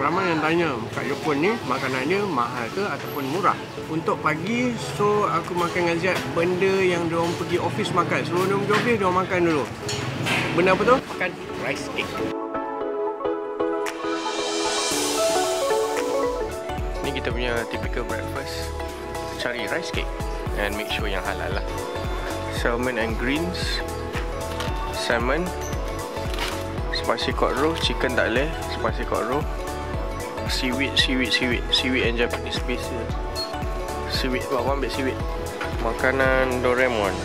Ramai yang tanya kat Jepun ni makanannya mahal ke ataupun murah. Untuk pagi, so aku makan dengan Zaidan benda yang diorang pergi office makan. Sebelum diorang pergi office, diorang makan dulu. Benda apa tu? Makan rice cake. Ni kita punya typical breakfast. Cari rice cake and make sure yang halal lah. Salmon and greens. Salmon, spicy cod roast, chicken tak boleh, spicy cod roast. Seaweed and Japanese special. Seaweed, buat apa ambil seaweed. Makanan Doraemon.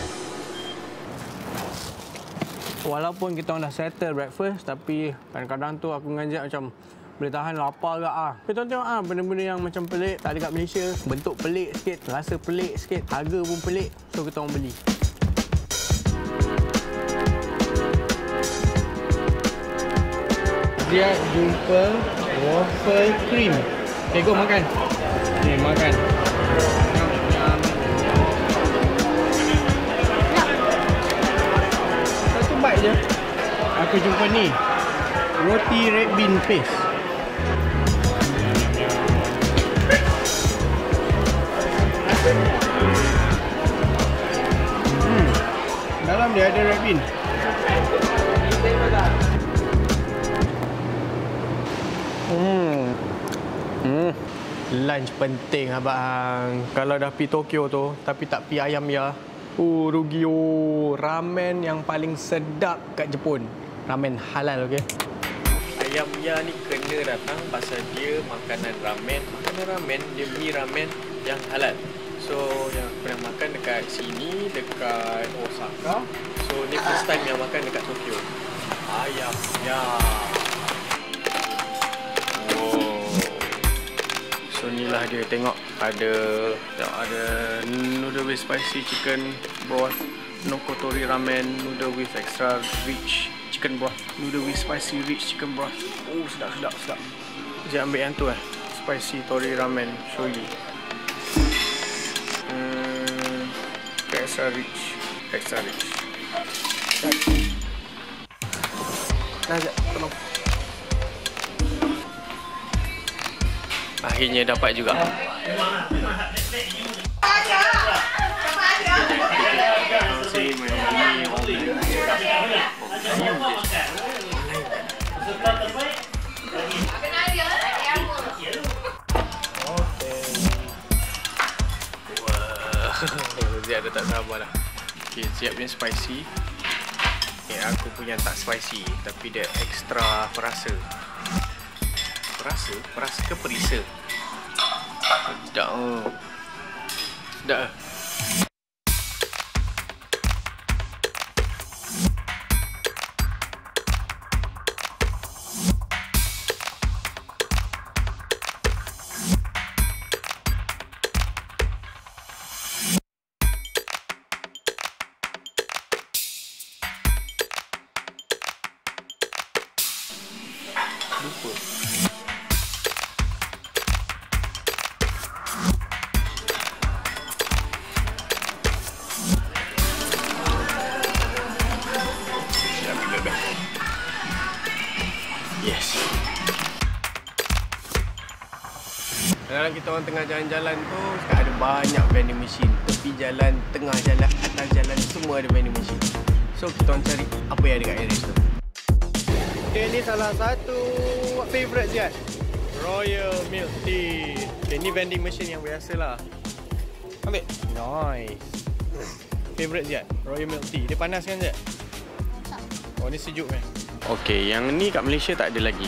Walaupun kita orang dah settle breakfast, tapi kadang-kadang tu aku ngajak macam boleh tahan lapar ke Kita tengok benda-benda yang macam pelik tak ada kat Malaysia. Bentuk pelik sikit, rasa pelik sikit, harga pun pelik. So kita orang beli. Dia jumpa waffle cream. Okay, go makan. Okay, makan. Satu bite je. Aku jumpa ni. Roti red bean paste. Dalam dia ada red bean. Lunch penting abang. Kalau dah pergi Tokyo tu tapi tak pergi ayam ya. Rugi. Ramen yang paling sedap kat Jepun. Ramen halal, okey. Ayam ya ni kena datang pasal dia makanan ramen. Makanan ramen, dia mie ramen yang halal. So yang aku pernah makan dekat sini, dekat Osaka. So ni first time yang makan dekat Tokyo. Ayam ya. So inilah dia, tengok ada noodle with spicy chicken broth, nokotori ramen, noodle with extra rich chicken broth, noodle with spicy rich chicken broth. Oh sedap. Saya ambil yang tu spicy tori ramen, show you. Extra rich. Nah, tolong. Akhirnya dapat juga. Dia ada tak sabar dah. Okay, siap punya spicy. Okay, aku punya tak spicy, tapi dia extra perasa. Perasa ke perisa? Sedap. Sedap. Lupa. Yes. Dalam kita orang tengah jalan-jalan tu, ada banyak vending machine. Tepi jalan, tengah jalan, atas jalan, semua ada vending machine. So kita orang cari apa yang ada kat area tu. Okay, ni salah satu favourite Zaidan, Royal Milk Tea. Okay, ni vending machine yang biasa lah. Ambil. Nice. Favourite Zaidan, Royal Milk Tea. Dia panas kan Zaidan? Oh, ni sejuk kan? Okay, yang ni kat Malaysia tak ada lagi.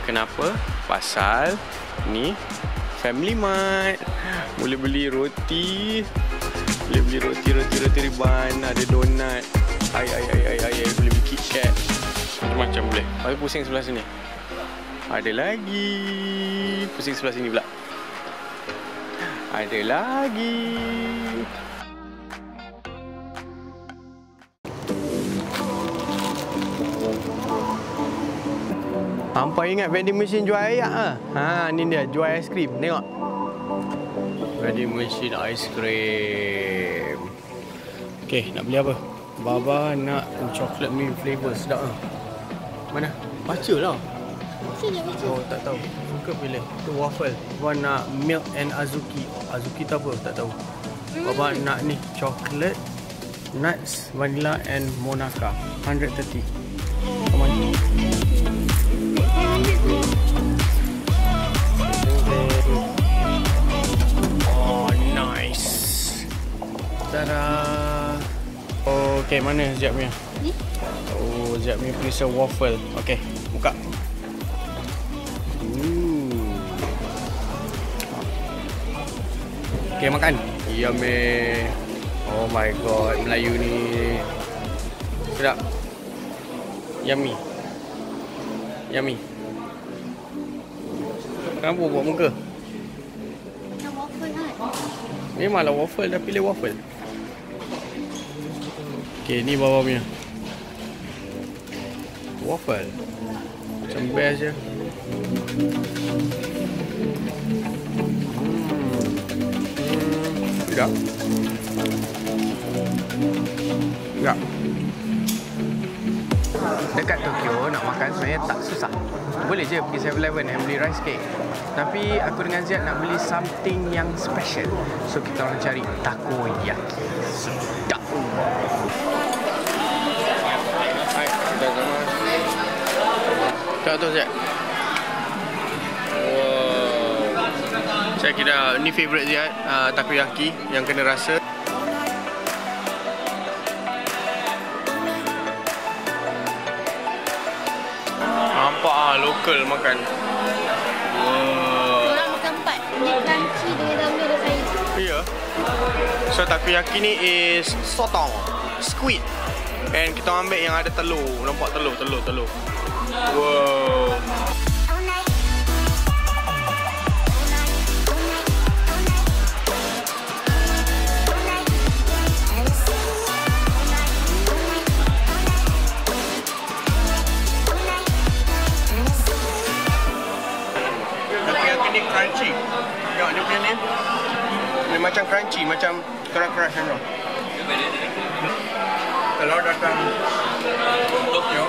Kenapa? Pasal ni Family Mart. Boleh beli roti. Boleh beli roti riban, ada donat. Boleh beli KitKat. Macam boleh. Tapi pusing sebelah sini. Ada lagi. Pusing sebelah sini pula. Ada lagi. Hampa ingat vending machine jual air ni dia jual aiskrim. Tengok. Vending machine aiskrim. Okey, nak beli apa? Baba nak chocolate mint flavor, sedap ah. Mana? Bacalah. Oh, tak tahu. Suka pilih. Tu waffle. Abang nak milk and azuki. Azuki tu apa? Tak tahu. Abang nak ni chocolate, nuts, vanilla and monaka. 130. Come on. Oh, nice. Tada. Okay, mana Ziad punya? Oh, Ziad punya pisau waffle. Okay, buka. Okay, makan. Yummy. Oh my god, Melayu ni sedap. Yummy. Yummy. Kenapa buat muka? Macam waffle kan? Memanglah waffle, dah pilih waffle. Okay, ni bawah punya waffle. Macam best je. Tidak. Tidak. Dekat Tokyo nak makan sebenarnya tak susah. Boleh je pergi 7-Eleven and beli rice cake. Tapi aku dengan Ziad nak beli something yang special. So kita orang cari takoyaki. Sedap. Hai, kita sama. Tak tahu Ziad. Saya kira ni favourite Ziad, takoyaki yang kena rasa. Nampak lokal makan. Wow. Orang makan 4. Dia crunchy dengan dalamnya ada sayur. Ya. So takoyaki ni is sotong, squid. And kita ambil yang ada telur. Nampak telur. Wow. Ni crunchy. Tengok dia punya ni. Dia macam crunchy, macam keras-keras kan. Kalau datang Tokyo,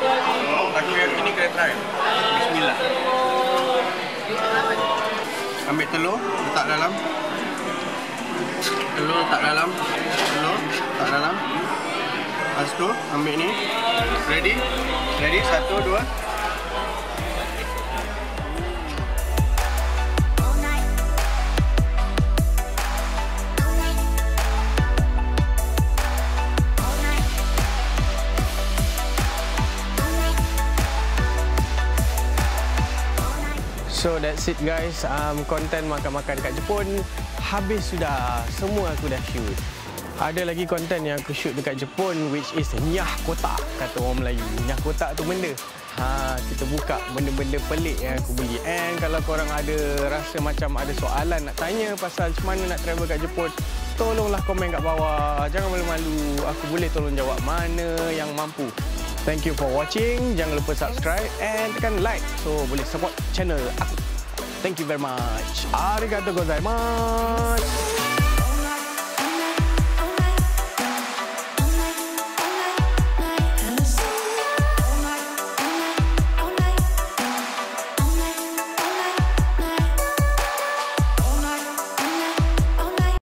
takoyaki ni kena try. Bismillah. Ambil telur, letak dalam. Telur letak dalam. Lepas tu ambil ni. Ready? 1, 2. So that's it guys, konten makan-makan kat Jepun habis sudah. Semua aku dah shoot. Ada lagi konten yang aku shoot dekat Jepun which is nyah kotak, kata orang Melayu. Nyah kotak tu benda. Kita buka benda-benda pelik yang aku beli. And kalau korang ada rasa macam ada soalan nak tanya pasal macam mana nak travel kat Jepun, tolonglah komen kat bawah. Jangan malu-malu, aku boleh tolong jawab mana yang mampu. Thank you for watching. Jangan lupa subscribe and tekan like so boleh support channel aku. Thank you very much. Arigatou gozaimasu.